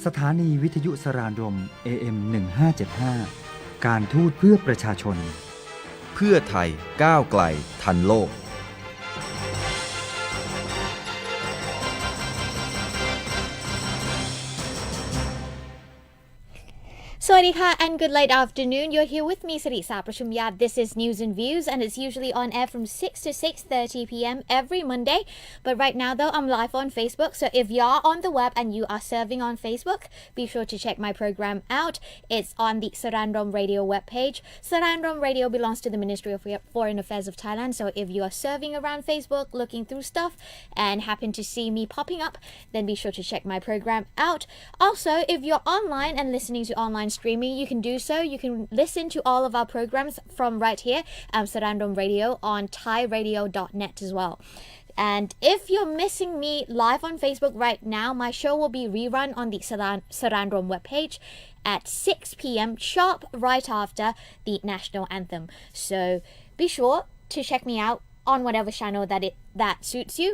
สถานีวิทยุสรานรม AM 1575การทูตเพื่อประชาชนเพื่อไทยก้าวไกลทันโลกSawadika and good late afternoon. You're here with me, Sarisa Prashumya. This is News and Views, and it's usually on air from 6 to 6:30 p.m. every Monday. But right now, though, I'm live on Facebook. So if you're on the web and you are surfing on Facebook, be sure to check my program out. It's on the Saraญรม Radio webpage. Saraญรม Radio belongs to the Ministry of Foreign Affairs of Thailand. So if you are surfing around Facebook, looking through stuff, and happen to see me popping up, then be sure to check my program out. Also, if you're online and listening to online streaming, you can do so. You can listen to all of our programs from right here, Saraญรม Radio on thairadio.net as well. And if you're missing me live on Facebook right now, my show will be rerun on the Saraญรม webpage at 6 p.m. sharp right after the national anthem. So be sure to check me out on whatever channel that suits you.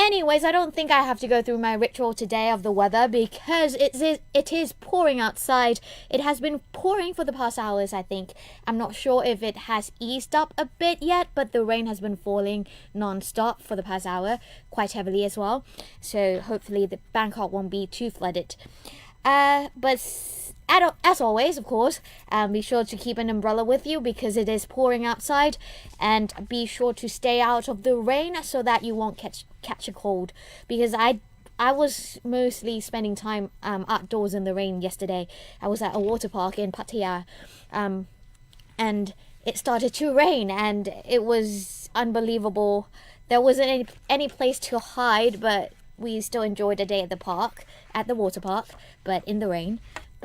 Anyways, I don't think I have to go through my ritual today of the weather because it is pouring outside. It has been pouring for the past hours, I think. I'm not sure if it has eased up a bit yet, but the rain has been falling non-stop for the past hour, quite heavily as well. So hopefully the Bangkok won't be too flooded. But as always, of course, be sure to keep an umbrella with you because it is pouring outside, and be sure to stay out of the rain so that you won't catch a cold. Because I was mostly spending time outdoors in the rain yesterday. I was at a water park in Pattaya, and it started to rain, and it was unbelievable. There wasn't any place to hide, but we still enjoyed a day at the water park, but in the rain.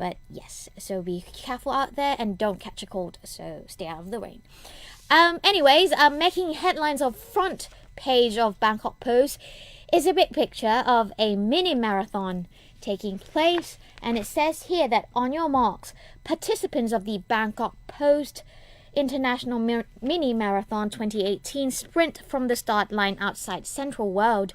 But yes, so be careful out there and don't catch a cold, so stay out of the rain. Anyways, making headlines of front page of Bangkok Post is a big picture of a mini marathon taking place, and it says here that on your marks, participants of the Bangkok Post International Mini Marathon 2018 sprint from the start line outside Central World.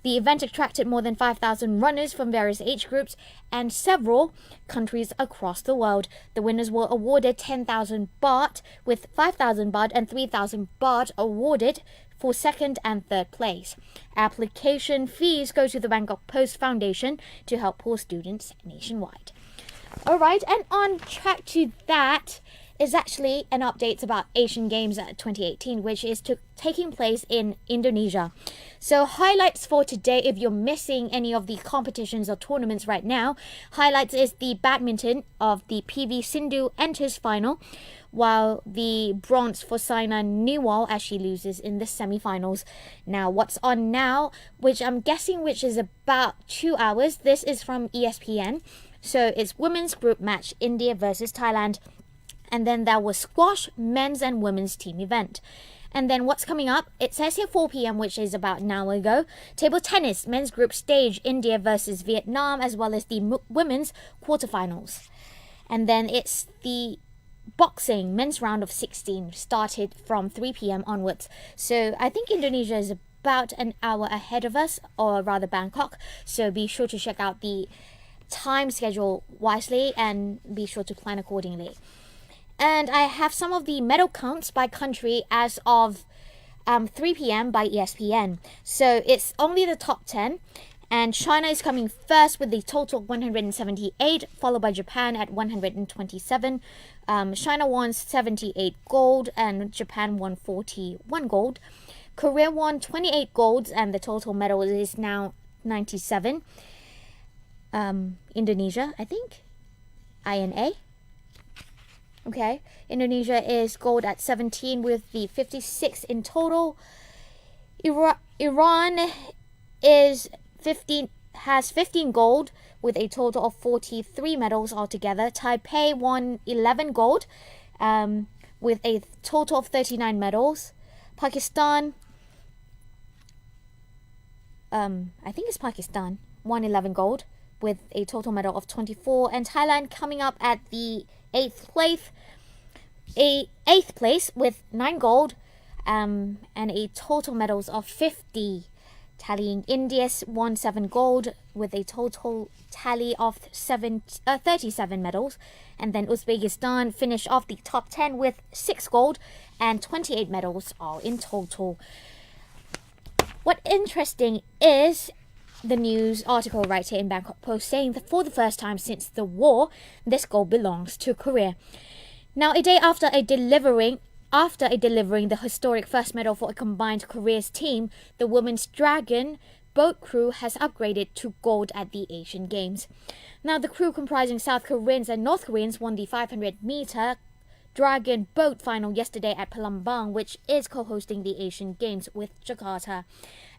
The event attracted more than 5,000 runners from various age groups and several countries across the world. The winners were awarded 10,000 baht, with 5,000 baht and 3,000 baht awarded for second and third place. Application fees go to the Bangkok Post Foundation to help poor students nationwide. Alright, and on track to that is actually an update about Asian Games 2018, which is taking place in Indonesia. So highlights for today, if you're missing any of the competitions or tournaments right now, highlights is the badminton of the PV Sindhu enters final, while the bronze for Saina Nehwal as she loses in the semi-finals. Now, what's on now, which I'm guessing which is about 2 hours, this is from ESPN. So it's women's group match, India versus Thailand. And then there was squash, men's and women's team event. And then what's coming up? It says here 4 p.m, which is about an hour ago. Table tennis, men's group stage, India versus Vietnam, as well as the women's quarterfinals. And then it's the boxing, men's round of 16, started from 3 p.m. onwards. So I think Indonesia is about an hour ahead of us, or rather Bangkok. So be sure to check out the time schedule wisely and be sure to plan accordingly. And I have some of the medal counts by country as of 3 p.m. by ESPN. So it's only the top 10. And China is coming first with a total of 178, followed by Japan at 127. China won 78 gold and Japan won 41 gold. Korea won 28 golds and the total medal is now 97. Indonesia, I think. INA. Okay, Indonesia is gold at 17 with the 56 in total. Iran has 15 gold with a total of 43 medals altogether. Taipei won 11 gold with a total of 39 medals. Pakistan, I think it's Pakistan, won 11 gold with a total medal of 24. And Thailand coming up at the 8th place with 9 gold and a total medals of 50. tallying India's won 7 gold with a total tally of 37 medals, and then Uzbekistan finished off the top 10 with 6 gold and 28 medals all in total. What interesting is the news article right here in Bangkok Post saying that for the first time since the war, this gold belongs to Korea. Now, a day after delivering the historic first medal for a combined Korea's team, the women's Dragon boat crew has upgraded to gold at the Asian Games. Now, the crew comprising South Koreans and North Koreans won the 500-meter Dragon boat final yesterday at Palembang, which is co-hosting the Asian Games with Jakarta.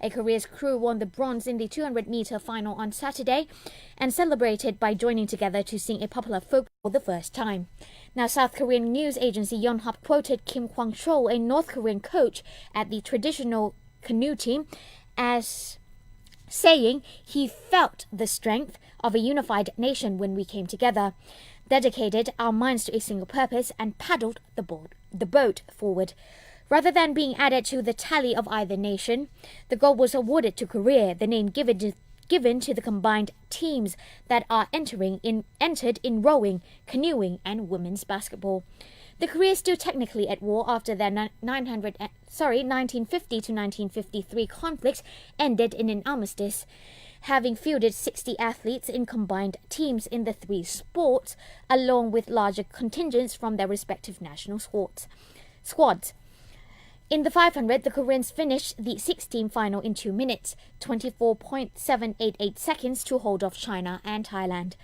A Korea's crew won the bronze in the 200-meter final on Saturday and celebrated by joining together to sing a popular folk for the first time. Now, South Korean news agency Yonhap quoted Kim Kwang-chol, a North Korean coach at the traditional canoe team, as saying he felt the strength of a unified nation when we came together, dedicated our minds to a single purpose, and paddled the boat forward. Rather than being added to the tally of either nation, the gold was awarded to Korea, the name given to the combined teams that are entered in rowing, canoeing, and women's basketball. The Korea is still technically at war after their 1950 to 1953 conflict ended in an armistice, having fielded 60 athletes in combined teams in the 3 sports, along with larger contingents from their respective national squads. In the 500, the Koreans finished the 16 final in 2 minutes, 24.788 seconds to hold off China and Thailand.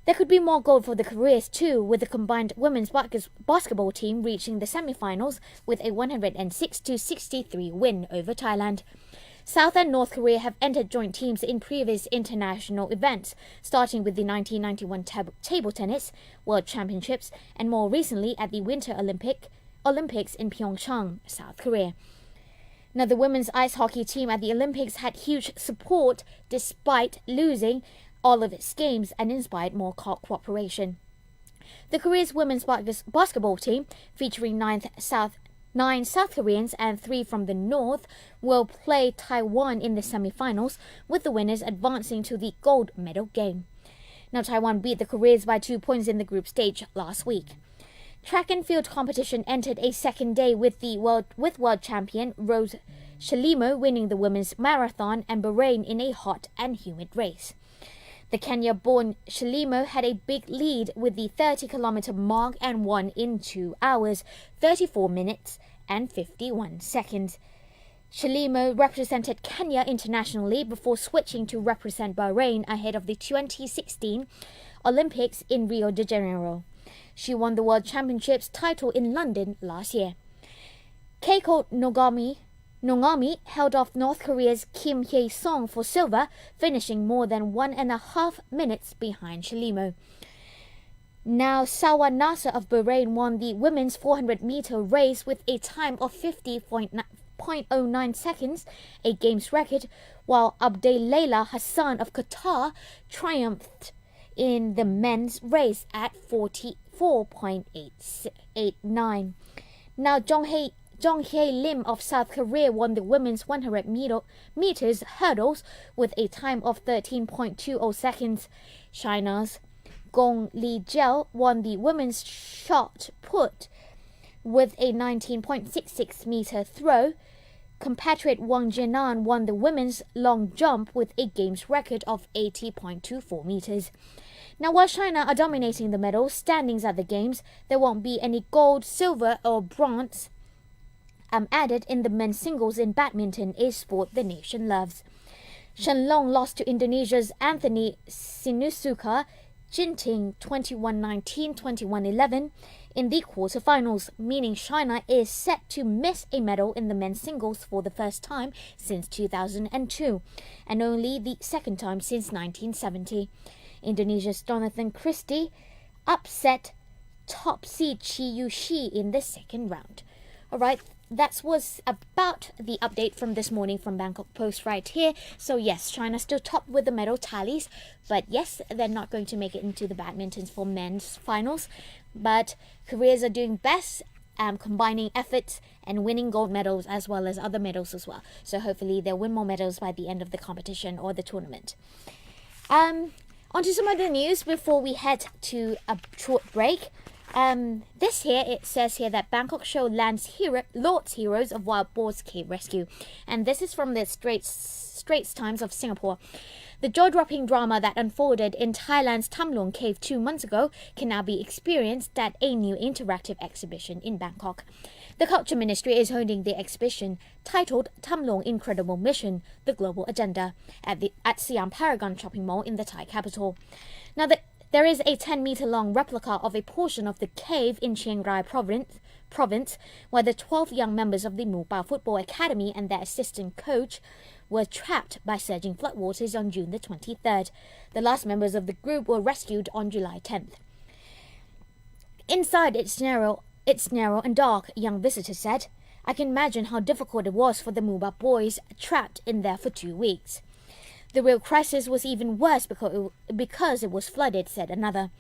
There could be more gold for the Koreas too, with the combined women's basketball team reaching the semi-finals with a 106-63 win over Thailand. South and North Korea have entered joint teams in previous international events, starting with the 1991 Table Tennis World Championships and more recently at the Winter Olympics in Pyeongchang, South Korea. Now, the women's ice hockey team at the Olympics had huge support despite losing all of its games and inspired more cooperation. The Korea's women's basketball team, featuring 9 South Koreans and 3 from the North, will play Taiwan in the semi-finals, with the winners advancing to the gold medal game. Now, Taiwan beat the Koreans by 2 points in the group stage last week. Track and field competition entered a second day with world champion Rose Shalimo winning the women's marathon and Bahrain in a hot and humid race. The Kenya-born Shalimo had a big lead with the 30-kilometer mark and won in 2 hours, 34 minutes and 51 seconds. Shalimo represented Kenya internationally before switching to represent Bahrain ahead of the 2016 Olympics in Rio de Janeiro. She won the World Championships title in London last year. Keiko Nogami held off North Korea's Kim Hye-sung for silver, finishing more than 1.5 minutes behind Shalimo. Now, Sawa Nasser of Bahrain won the women's 400-meter race with a time of 50.09 seconds, a games record, while Abdelaila Hassan of Qatar triumphed in the men's race at 44.889. Now, Jong Hae Lim of South Korea won the women's 100 meters hurdles with a time of 13.20 seconds. China's Gong Li-jiao won the women's shot put with a 19.66 meter throw. Compatriot Wang Jianan won the women's long jump with a games record of 80.24 meters. Now, while China are dominating the medal standings at the games, there won't be any gold, silver or bronze added in the men's singles in badminton, a sport the nation loves. Shenlong lost to Indonesia's Anthony Sinusuka Ginting 21-19, 21-11 in the quarterfinals, meaning China is set to miss a medal in the men's singles for the first time since 2002, and only the second time since 1970. Indonesia's Jonathan Christie upset top seed Chi Yu-shi in the second round. Alright, that was about the update from this morning from Bangkok Post right here. So yes, China still top with the medal tallies, but yes, they're not going to make it into the badminton for men's finals. But Koreans are doing best, combining efforts and winning gold medals as well as other medals as well. So hopefully they'll win more medals by the end of the competition or the tournament. On to some other news before we head to a short break. This here, it says here that Bangkok show lands Lord's Heroes of Wild Boar's Cave Rescue. And this is from the Straits Times of Singapore. The jaw-dropping drama that unfolded in Thailand's Tham Luang Cave 2 months ago can now be experienced at a new interactive exhibition in Bangkok. The Culture Ministry is holding the exhibition titled Tham Luang Incredible Mission, The Global Agenda at Siam Paragon Shopping Mall in the Thai capital. Now, there is a 10-meter-long replica of a portion of the cave in Chiang Rai province where the 12 young members of the Mu Bao Football Academy and their assistant coach were trapped by surging floodwaters on June the 23rd. The last members of the group were rescued on July 10th. Inside, it's narrow and dark, young visitors said. I can imagine how difficult it was for the Mu Bao boys trapped in there for 2 weeks. The real crisis was even worse because it was flooded, said another.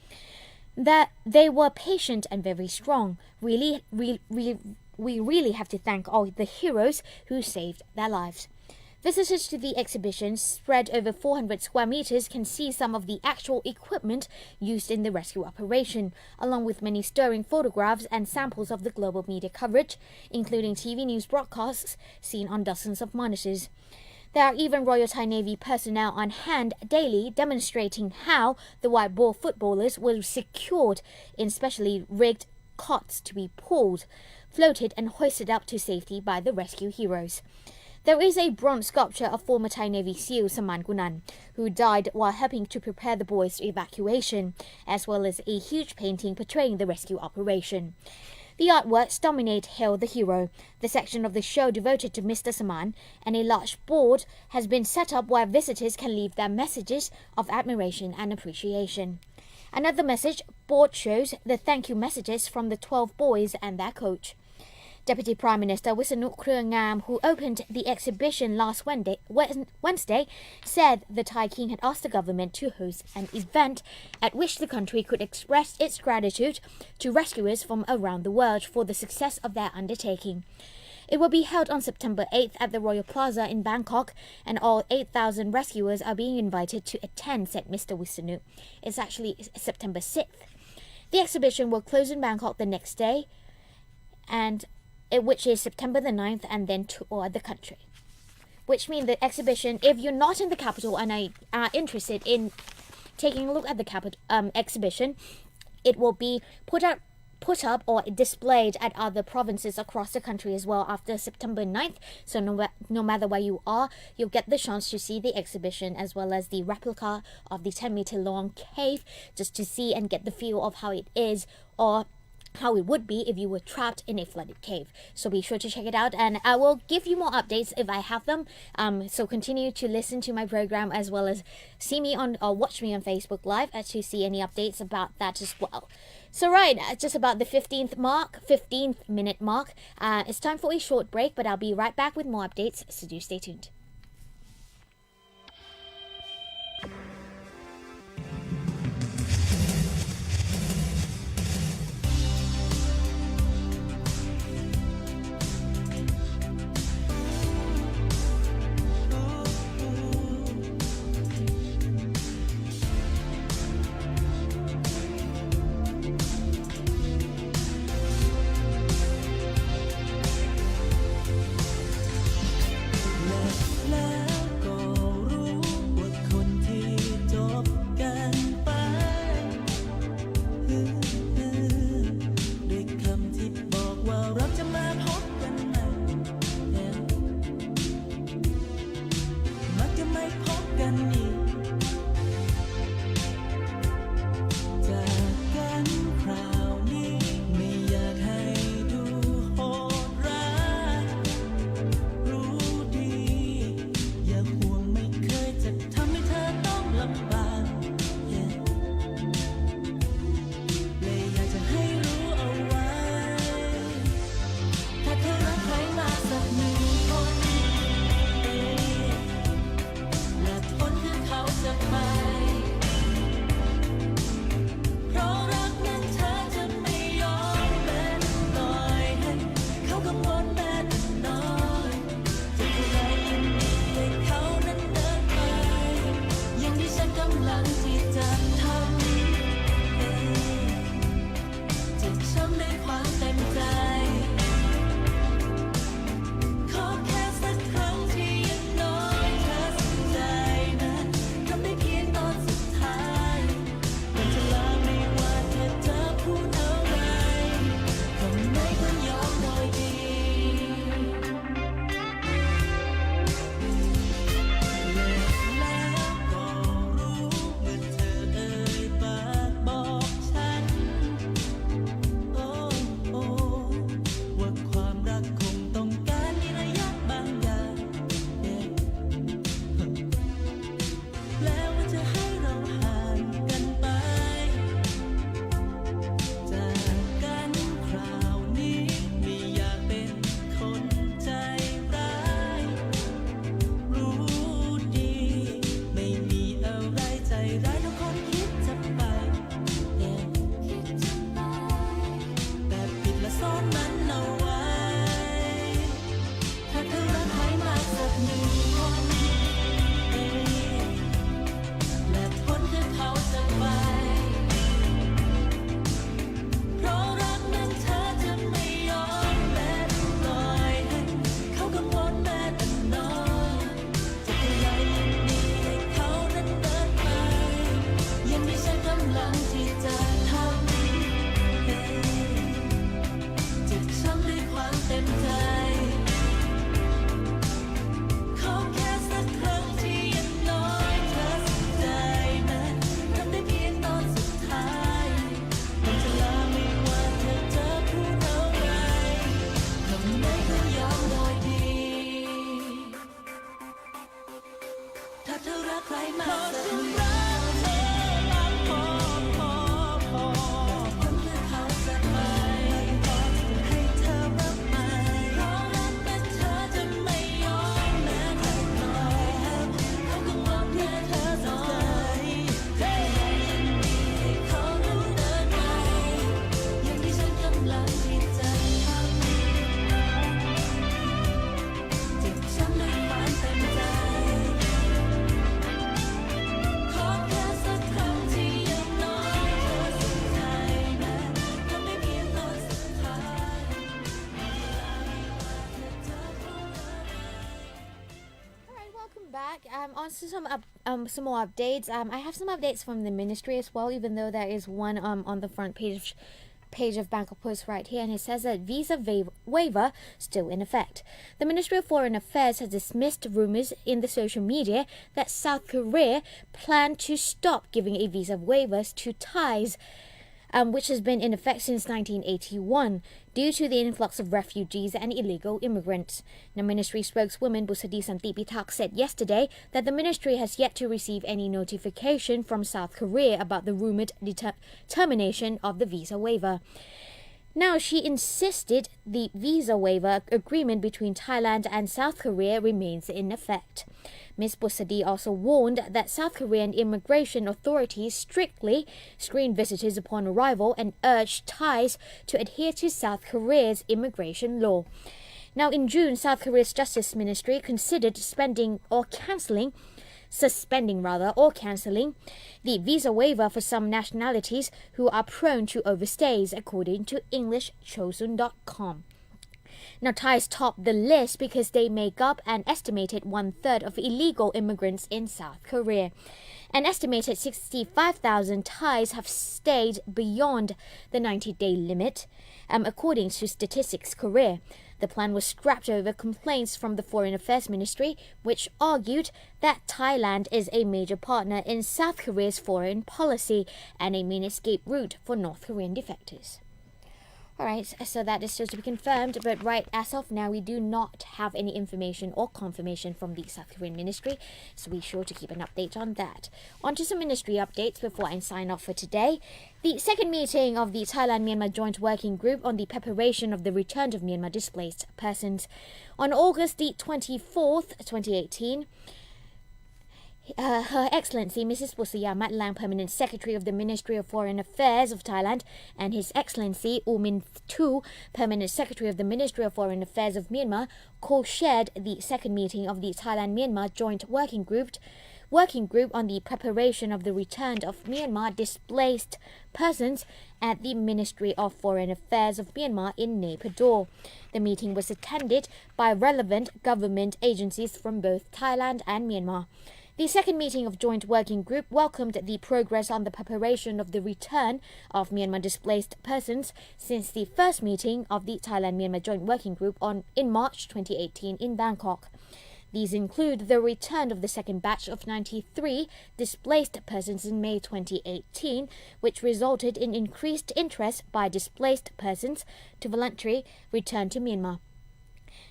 That they were patient and very strong. We really have to thank all the heroes who saved their lives. Visitors to the exhibition, spread over 400 square meters, can see some of the actual equipment used in the rescue operation, along with many stirring photographs and samples of the global media coverage, including TV news broadcasts seen on dozens of monitors. There are even Royal Thai Navy personnel on hand daily demonstrating how the white ball footballers were secured in specially rigged cots to be pulled, floated and hoisted up to safety by the rescue heroes. There is a bronze sculpture of former Thai Navy SEAL Saman Gunan, who died while helping to prepare the boys' evacuation, as well as a huge painting portraying the rescue operation. The artworks dominate Hail the Hero, the section of the show devoted to Mr. Saman, and a large board has been set up where visitors can leave their messages of admiration and appreciation. Another message board shows the thank you messages from the 12 boys and their coach. Deputy Prime Minister Wisanu Krungam, who opened the exhibition last Wednesday, said the Thai King had asked the government to host an event at which the country could express its gratitude to rescuers from around the world for the success of their undertaking. It will be held on September 8th at the Royal Plaza in Bangkok, and all 8,000 rescuers are being invited to attend, said Mr. Wisanu. It's actually September 6th. The exhibition will close in Bangkok the next day, which is September the 9th, and then tour the country. Which means the exhibition, if you're not in the capital and are interested in taking a look at the exhibition, it will be put up or displayed at other provinces across the country as well after September 9th. So no matter where you are, you'll get the chance to see the exhibition as well as the replica of the 10-meter long cave, just to see and get the feel of how it is, or how it would be if you were trapped in a flooded cave. So be sure to check it out, and I will give you more updates if I have them. So continue to listen to my program as well as see me on or watch me on Facebook Live to see any updates about that as well. So right, just about the 15th minute mark. It's time for a short break, but I'll be right back with more updates, so do stay tuned. เธอรักใครมากสักคนคนเลือกเขาสักไปให้เธอรับไปเพราะรักเป็นเธอจะไม่ยอมแม้เธอปล่อยเขาก็มองแค่เธอสนใจให้เขารู้เดินไปอย่างที่ฉันกำลังที่จะทำเจ็บช้ำด้วยความเต็มใจขอแค่สักครั้งที่อย่างน้อยเธอสนใจแม้ทำได้เพียงตอนสุดท้ายเวลาไม่ว่าเธอคงอะไร Alright, welcome back. On to some more updates. I have some updates from the ministry as well, even though there is one on the front page of Bangkok Post right here, and it says that visa waiver still in effect. The Ministry of Foreign Affairs has dismissed rumors in the social media that South Korea planned to stop giving a visa waivers to Thais, which has been in effect since 1981 due to the influx of refugees and illegal immigrants. The ministry spokeswoman Busadi Santipitak said yesterday that the ministry has yet to receive any notification from South Korea about the rumored termination of the visa waiver. Now, she insisted the visa waiver agreement between Thailand and South Korea remains in effect. Ms. Busadi also warned that South Korean immigration authorities strictly screen visitors upon arrival and urged Thais to adhere to South Korea's immigration law. Now, in June, South Korea's Justice Ministry considered suspending or cancelling the visa waiver for some nationalities who are prone to overstays, according to EnglishChosun.com. Now, Thais top the list because they make up an estimated 1/3 of illegal immigrants in South Korea. An estimated 65,000 Thais have stayed beyond the 90-day limit, according to Statistics Korea. The plan was scrapped over complaints from the Foreign Affairs Ministry, which argued that Thailand is a major partner in South Korea's foreign policy and a main escape route for North Korean defectors. Alright, so that is still to be confirmed, but right as of now, we do not have any information or confirmation from the South Korean ministry, so be sure to keep an update on that. On to some ministry updates before I sign off for today. The second meeting of the Thailand-Myanmar Joint Working Group on the preparation of the return of Myanmar displaced persons. On August the 24th, 2018, Her Excellency Mrs. Pusaya Matlang, Permanent Secretary of the Ministry of Foreign Affairs of Thailand, and His Excellency U Min Tu, Permanent Secretary of the Ministry of Foreign Affairs of Myanmar, co-chaired the second meeting of the Thailand-Myanmar Joint Working Group on the preparation of the return of Myanmar displaced persons at the Ministry of Foreign Affairs of Myanmar in Naypyidaw. The meeting was attended by relevant government agencies from both Thailand and Myanmar. The second meeting of Joint Working Group welcomed the progress on the preparation of the return of Myanmar displaced persons since the first meeting of the Thailand-Myanmar Joint Working Group in March 2018 in Bangkok. These include the return of the second batch of 93 displaced persons in May 2018, which resulted in increased interest by displaced persons to voluntarily return to Myanmar.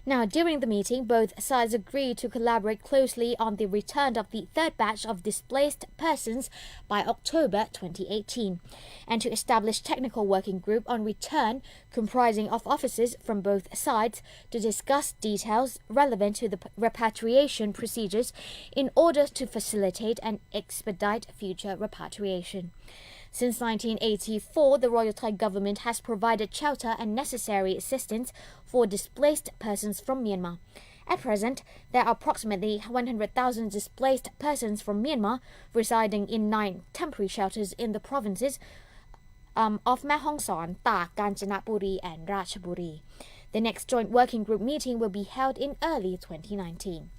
Now, during the meeting, both sides agreed to collaborate closely on the return of the third batch of displaced persons by October 2018, and to establish technical working group on return comprising of officers from both sides to discuss details relevant to the repatriation procedures in order to facilitate and expedite future repatriation. Since 1984, the Royal Thai government has provided shelter and necessary assistance for displaced persons from Myanmar. At present, there are approximately 100,000 displaced persons from Myanmar residing in 9 temporary shelters in the provinces of Mae Hong Son, Tak, Kanchanaburi, and Ratchaburi. The next joint working group meeting will be held in early 2019.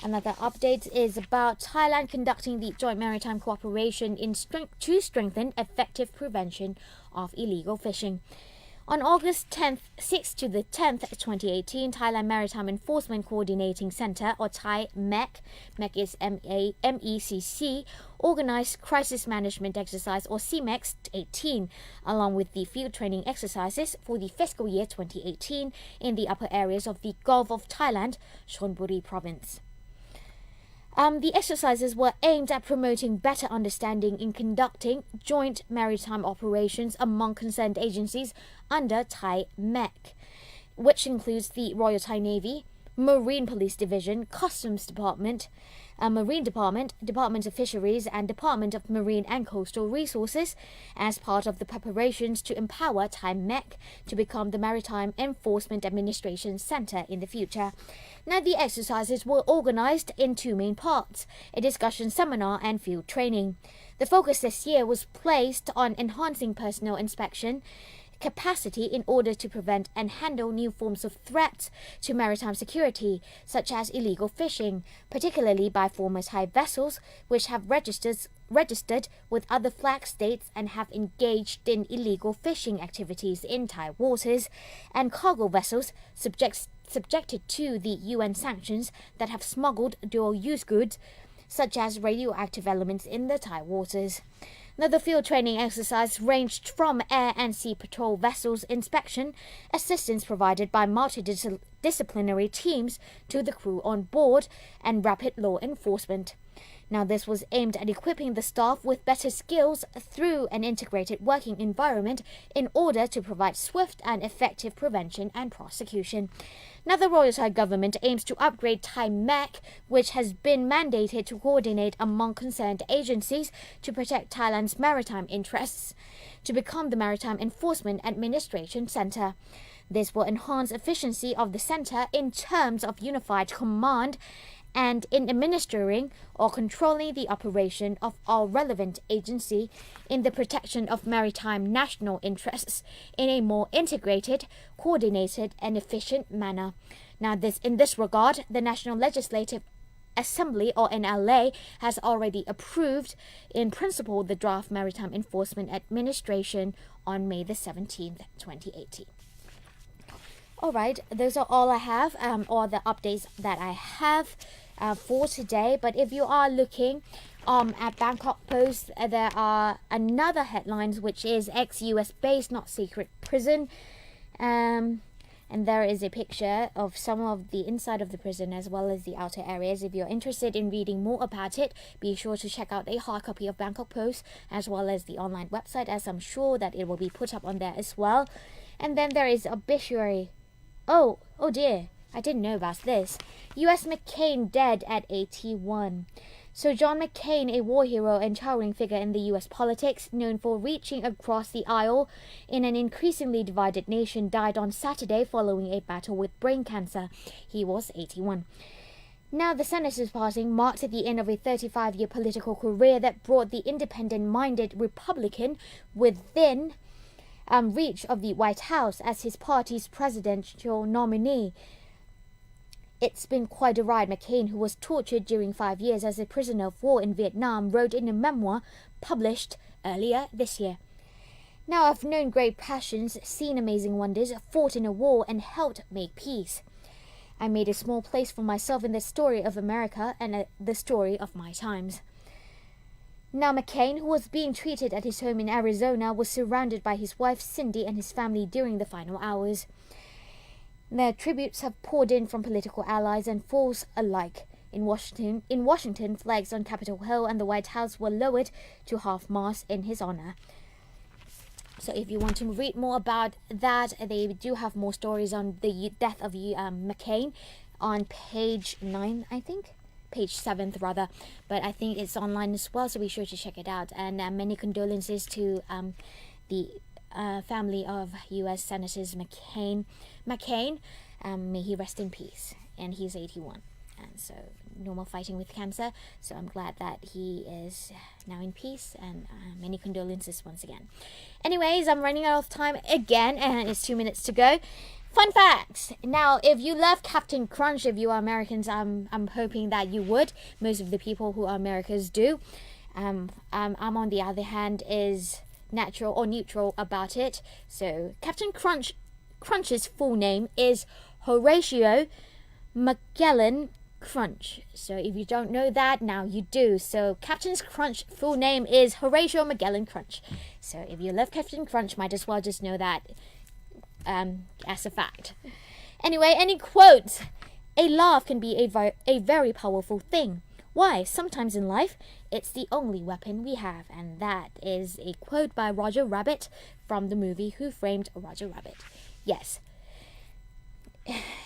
Another update is about Thailand conducting the joint maritime cooperation to strengthen effective prevention of illegal fishing. On August 6th to the 10th, 2018, Thailand Maritime Enforcement Coordinating Center, or Thai MEC is MECC, organized Crisis Management Exercise, or CMEX 18, along with the field training exercises for the fiscal year 2018 in the upper areas of the Gulf of Thailand, Chonburi Province. The exercises were aimed at promoting better understanding in conducting joint maritime operations among concerned agencies under Thai MEC, which includes the Royal Thai Navy, Marine Police Division, Customs Department, Marine Department, Department of Fisheries, and Department of Marine and Coastal Resources as part of the preparations to empower Thai MEC to become the Maritime Enforcement Administration Center in the future. Now, the exercises were organized in two main parts, a discussion seminar and field training. The focus this year was placed on enhancing personnel inspection capacity in order to prevent and handle new forms of threats to maritime security, such as illegal fishing, particularly by former Thai vessels which have registered with other flag states and have engaged in illegal fishing activities in Thai waters, and cargo vessels subjected to the UN sanctions that have smuggled dual-use goods, such as radioactive elements in the Thai waters. Now, the field training exercise ranged from air and sea patrol vessels inspection, assistance provided by multidisciplinary teams to the crew on board, and rapid law enforcement. Now, this was aimed at equipping the staff with better skills through an integrated working environment in order to provide swift and effective prevention and prosecution. Now, the Royal Thai government aims to upgrade Thai MEC, which has been mandated to coordinate among concerned agencies to protect Thailand's maritime interests, to become the Maritime Enforcement Administration Center. This will enhance efficiency of the center in terms of unified command and in administering or controlling the operation of all relevant agency in the protection of maritime national interests in a more integrated, coordinated, and efficient manner. Now, in this regard, the National Legislative Assembly, or NLA, has already approved in principle the draft Maritime Enforcement Administration on May the 17th, 2018. Alright, those are all I have, all the updates that I have for today. But if you are looking at Bangkok Post, there are another headlines, which is ex-US base not secret prison, and there is a picture of some of the inside of the prison as well as the outer areas. If you're interested in reading more about it, be sure to check out a hard copy of Bangkok Post as well as the online website, as I'm sure that it will be put up on there as well. And then there is obituary. Oh dear, I didn't know about this. U.S. McCain dead at 81. So John McCain, a war hero and towering figure in the U.S. politics, known for reaching across the aisle in an increasingly divided nation, died on Saturday following a battle with brain cancer. He was 81. Now, the senator's passing marked the end of a 35-year political career that brought the independent-minded Republican within reach of the White House as his party's presidential nominee. It's been quite a ride. McCain, who was tortured during 5 years as a prisoner of war in Vietnam, wrote in a memoir published earlier this year. Now, I've known great passions, seen amazing wonders, fought in a war, and helped make peace. I made a small place for myself in the story of America and the story of my times. Now, McCain, who was being treated at his home in Arizona, was surrounded by his wife Cindy and his family during the final hours. Their tributes have poured in from political allies and foes alike. In Washington, flags on Capitol Hill and the White House were lowered to half-mast in his honor. So if you want to read more about that, they do have more stories on the death of McCain on page 9, I think. Page 7th rather, but I think it's online as well, so be sure to check it out. And many condolences to the family of U.S. Senators McCain. May he rest in peace, and he's 81, and so normal fighting with cancer. So I'm glad that he is now in peace, and many condolences once again. Anyways, I'm running out of time again, and it's 2 minutes to go. Fun facts. Now, if you love Captain Crunch, if you are Americans, I'm hoping that you would. Most of the people who are Americans do. I'm on the other hand is natural or neutral about it. So Captain Crunch's full name is Horatio Magellan Crunch. So if you don't know that, now you do. So Captain Crunch's full name is Horatio Magellan Crunch. So if you love Captain Crunch, might as well just know that as a fact. Anyway, any quotes? A laugh can be a very powerful thing. Why? Sometimes in life, it's the only weapon we have. And that is a quote by Roger Rabbit from the movie Who Framed Roger Rabbit. Yes.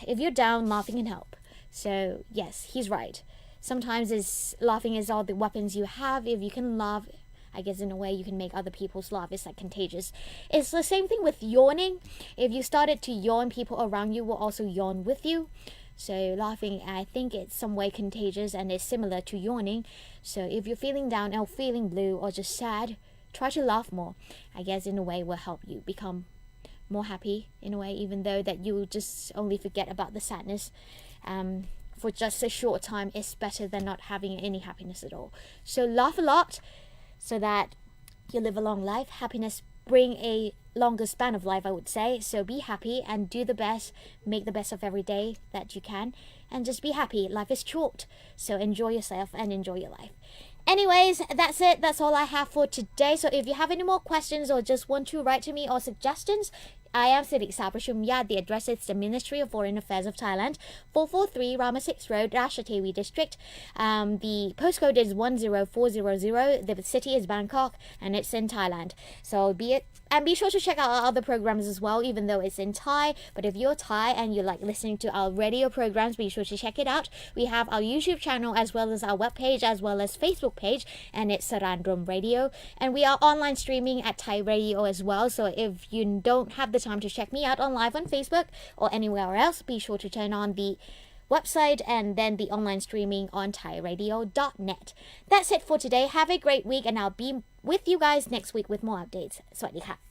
If you're down, laughing can help. So, yes, he's right. Sometimes laughing is all the weapons you have. If you can laugh, I guess in a way you can make other people's laugh. It's like contagious. It's the same thing with yawning. If you started to yawn, people around you will also yawn with you. So laughing, I think it's some way contagious and it's similar to yawning. So if you're feeling down or feeling blue or just sad, try to laugh more. I guess in a way will help you become more happy in a way, even though that you just only forget about the sadness. For just a short time, it's better than not having any happiness at all. So laugh a lot so that you live a long life. Happiness bring a longer span of life, I would say. So be happy and do the best. Make the best of every day that you can. And just be happy. Life is short. So enjoy yourself and enjoy your life. Anyways, that's it. That's all I have for today. So if you have any more questions or just want to write to me or suggestions, I am Sirik Saprashumya. The address is the Ministry of Foreign Affairs of Thailand, 443 Rama 6 Road, Ratchathewi District. The postcode is 10400. The city is Bangkok, and it's in Thailand. So be sure to check out our other programs as well, even though it's in Thai. But if you're Thai and you like listening to our radio programs, be sure to check it out. We have our YouTube channel as well as our webpage as well as Facebook page, and it's Saraญรม Radio. And we are online streaming at Thai Radio as well. So if you don't have the time to check me out on live on Facebook or anywhere else, be sure to turn on the website and then the online streaming on thairadio.net. That's it for today. Have a great week, and I'll be with you guys next week with more updates. สวัสดีค่ะ